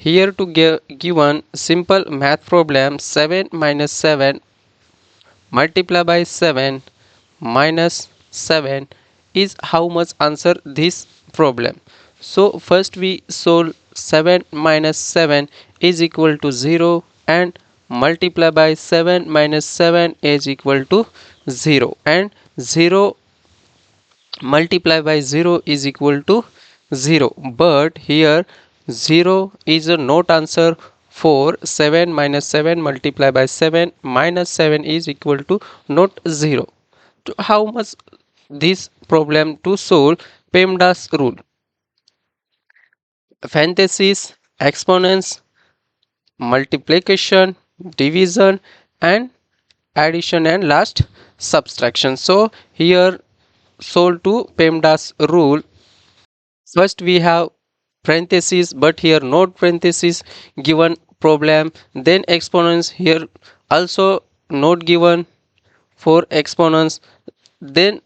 Here to given simple math problem, 7 minus 7 multiply by 7 minus 7 is how much answer this problem. So first we solve 7 minus 7 is equal to 0 and multiply by 7 minus 7 is equal to 0 and 0 multiply by 0 is equal to 0, but here 0 is a not answer for 7 minus 7 multiply by 7 minus 7 is equal to not 0. So how much this problem to solve? PEMDAS rule: parentheses, exponents, multiplication, division and addition, and last subtraction. So here solve to PEMDAS rule. First we have parentheses, but here not parentheses given problem. Then exponents, here also not given for exponents. Then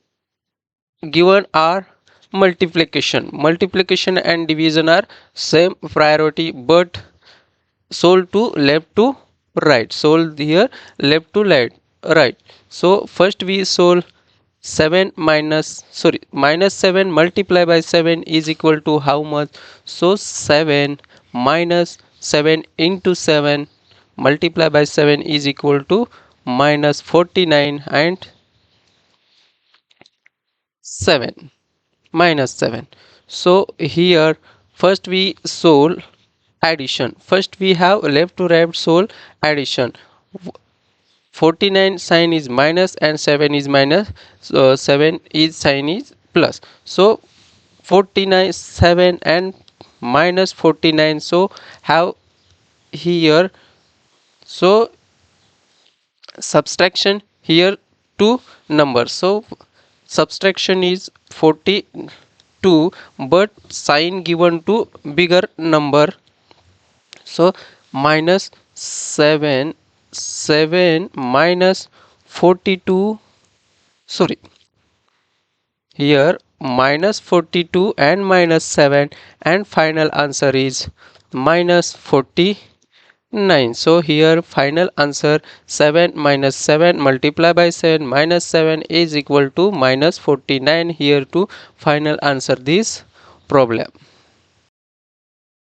given are multiplication and division are same priority, but solve to left to right. Solve here left to right. So first we solve 7 minus 7 multiply by 7 is equal to how much? So 7 minus 7 into 7 multiply by 7 is equal to minus 49 and 7 minus 7. So here first we solve addition. First we have left to right solve addition. 49 sign is minus and 7 is minus, so 7 is sign is plus. So 49 7 and minus 49, so have here, so subtraction here two numbers. So subtraction is 42, but sign given to bigger number. So minus 7 minus 42, sorry, here minus 42 and minus 7, and final answer is minus 49. So here final answer 7 minus 7 multiply by 7 minus 7 is equal to minus 49. Here to final answer this problem.